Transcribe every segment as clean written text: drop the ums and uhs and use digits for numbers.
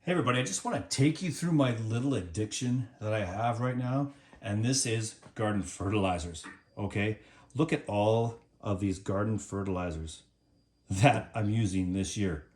Hey everybody, I just want to take you through my little addiction that I have right now, and this is garden fertilizers. Okay, look at all of these garden fertilizers that I'm using this year.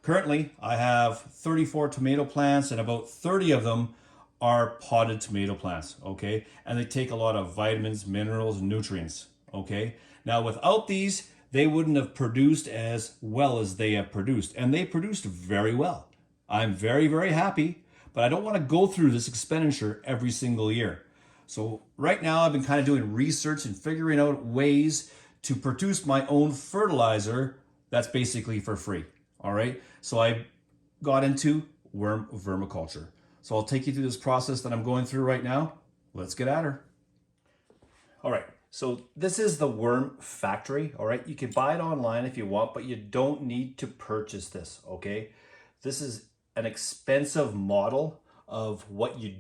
Currently, I have 34 tomato plants, and about 30 of them are potted tomato plants. Okay, and they take a lot of vitamins, minerals, nutrients. Okay, now without these, they wouldn't have produced as well as they have produced, and they produced very well. I'm very, very happy, but I don't want to go through this expenditure every single year. So right now I've been kind of doing research and figuring out ways to produce my own fertilizer that's basically for free. All right. So I got into worm vermiculture. So I'll take you through this process that I'm going through right now. Let's get at her. All right. So this is the worm factory. All right. You can buy it online if you want, but you don't need to purchase this. Okay. This is an expensive model of what you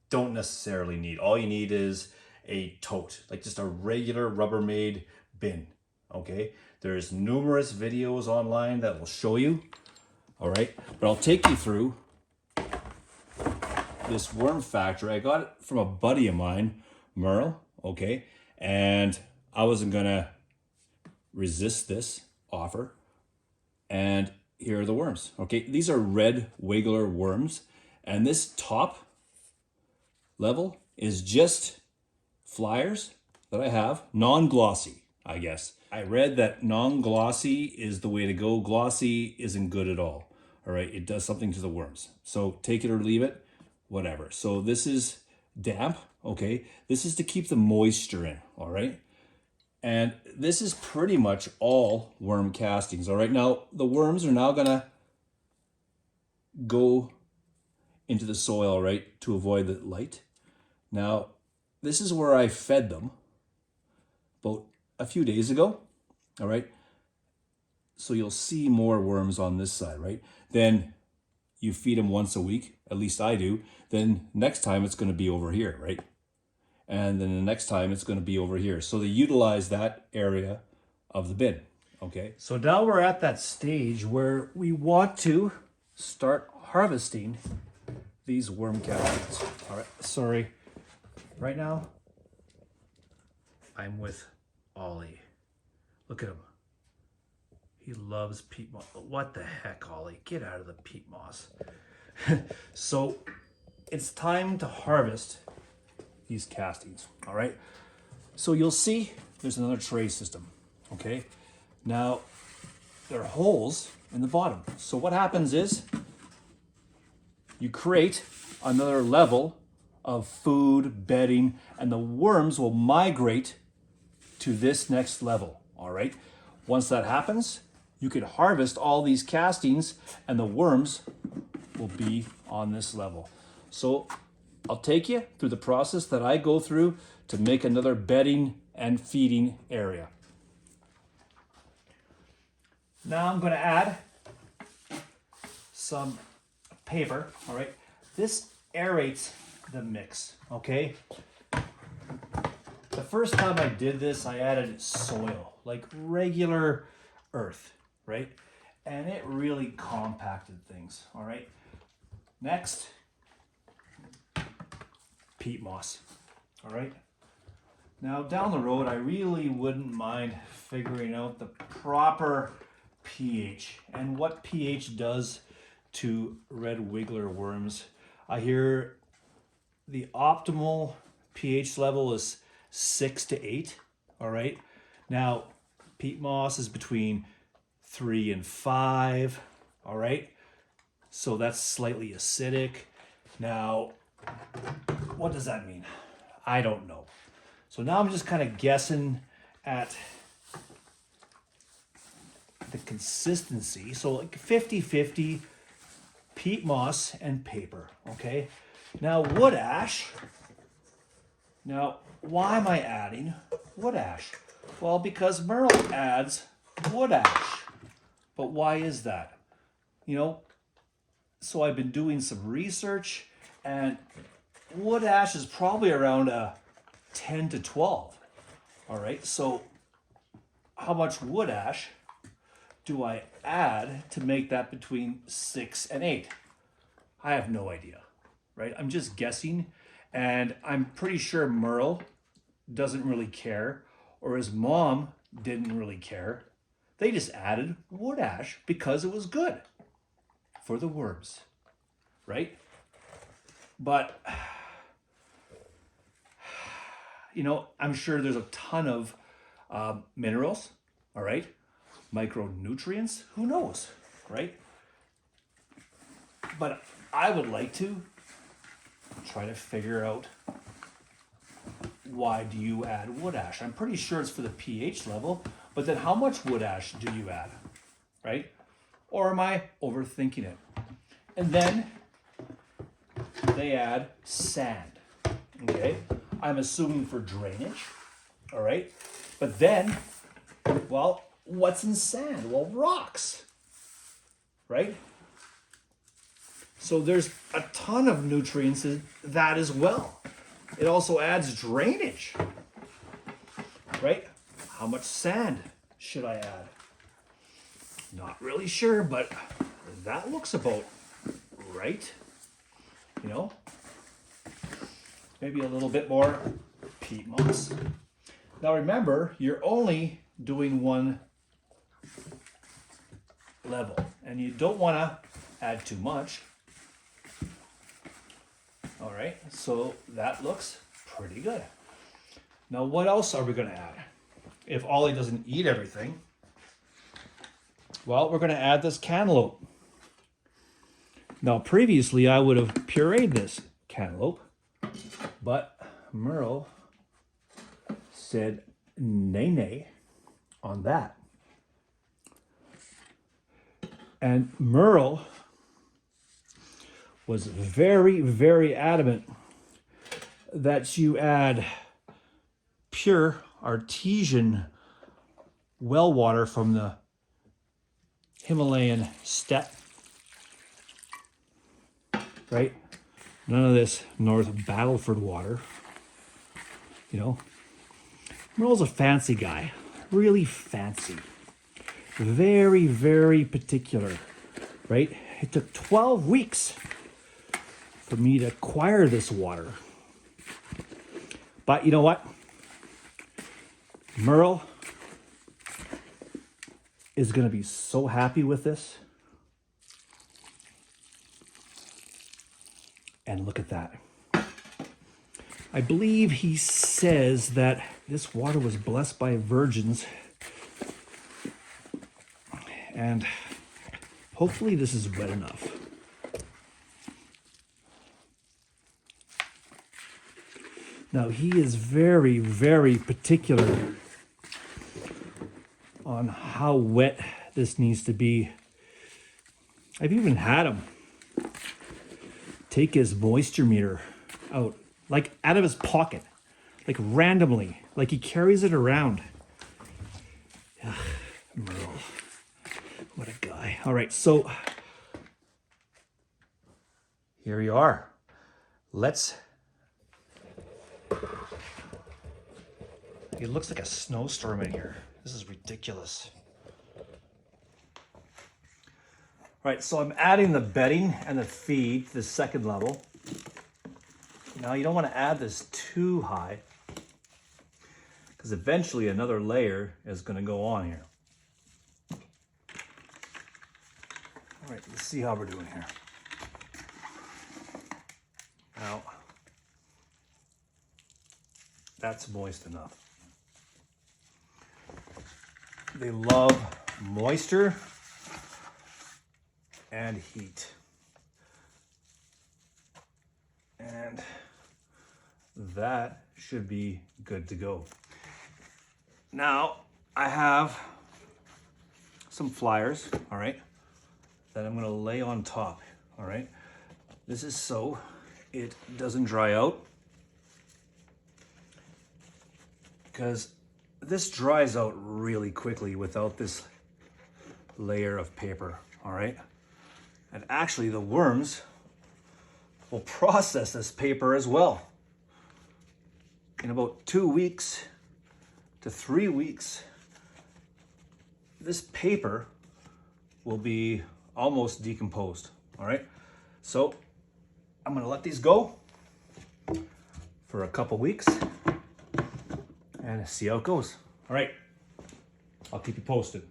don't necessarily need. All you need is a tote, like just a regular Rubbermaid bin. Okay. There's numerous videos online that will show you. All right. But I'll take you through this worm factory. I got it from a buddy of mine, Merle. Okay. And I wasn't going to resist this offer. And here are the worms. Okay. These are red wiggler worms. And this top level is just flyers that I have, non-glossy, I guess. I read that non-glossy is the way to go. Glossy isn't good at all. All right, it does something to the worms. So take it or leave it, whatever. So this is damp, okay? This is to keep the moisture in, all right? And this is pretty much all worm castings, all right? Now, the worms are now gonna go into the soil, right, to avoid the light. Now, this is where I fed them about a few days ago, all right? So you'll see more worms on this side, right? Then you feed them once a week, at least I do. Then next time it's gonna be over here, right? And then the next time it's gonna be over here. So they utilize that area of the bin, okay? So now we're at that stage where we want to start harvesting these worm castings. All right, sorry. Right now, I'm with Ollie. Look at him. He loves peat moss. What the heck, Ollie? Get out of the peat moss. So it's time to harvest these castings, all right? So you'll see there's another tray system, okay? Now, there are holes in the bottom. So what happens is you create another level of food, bedding, and the worms will migrate to this next level, all right? Once that happens, you can harvest all these castings and the worms will be on this level. So I'll take you through the process that I go through to make another bedding and feeding area. Now I'm gonna add some paper, all right? This aerates the mix, okay? The first time I did this, I added soil, like regular earth, right? And it really compacted things, all right? Next, peat moss, all right? Now down the road, I really wouldn't mind figuring out the proper pH and what pH does to red wiggler worms. I hear the optimal pH level is 6 to 8, all right? Now, peat moss is between 3 and 5, all right? So that's slightly acidic. Now, what does that mean? I don't know. So now I'm just kind of guessing at the consistency. So like 50-50 peat moss and paper, okay? Now wood ash. Now, why am I adding wood ash? Well, because Merle adds wood ash. But why is that? You know, so I've been doing some research and wood ash is probably around a 10 to 12. All right, so how much wood ash do I add to make that between 6 and 8? I have no idea, right? I'm just guessing, and I'm pretty sure Merle doesn't really care, or his mom didn't really care. They just added wood ash because it was good for the worms, right? But, you know, I'm sure there's a ton of minerals, all right? Micronutrients, who knows, right? But I would like to try to figure out, why do you add wood ash? I'm pretty sure it's for the pH level, but then how much wood ash do you add, right? Or am I overthinking it? And then they add sand, okay? I'm assuming for drainage, all right? But then, well, what's in sand? Well, rocks, right? So there's a ton of nutrients in that as well. It also adds drainage, right? How much sand should I add? Not really sure, but that looks about right. You know, maybe a little bit more peat moss. Now remember, you're only doing one level, and you don't want to add too much. All right, so that looks pretty good. Now, what else are we going to add? If Ollie doesn't eat everything, well, we're going to add this cantaloupe. Now, previously, I would have pureed this cantaloupe, but Merle said nay on that. And Merle was very, very adamant that you add pure artesian well water from the Himalayan steppe, right? None of this North Battleford water, you know. Merle's a fancy guy, really fancy, very, very particular, right? It took 12 weeks for me to acquire this water. But you know what? Merle is going to be so happy with this. And look at that. I believe he says that this water was blessed by virgins. And hopefully this is wet enough. Now, he is very, very particular on how wet this needs to be. I've even had him take his moisture meter out, like out of his pocket, like randomly, like he carries it around. Ugh, Merle, what a guy. All right, so here you are. It looks like a snowstorm in here. This is ridiculous. All right, so I'm adding the bedding and the feed to the second level. Now you don't want to add this too high because eventually another layer is going to go on here. All right, let's see how we're doing here. Now, that's moist enough. They love moisture and heat. And that should be good to go. Now, I have some flyers, all right, that I'm gonna lay on top, all right? This is so it doesn't dry out, because this dries out really quickly without this layer of paper, all right? And actually the worms will process this paper as well. In about 2 weeks to 3 weeks, this paper will be almost decomposed. All right, so I'm gonna let these go for a couple weeks and see how it goes. All right, I'll keep you posted.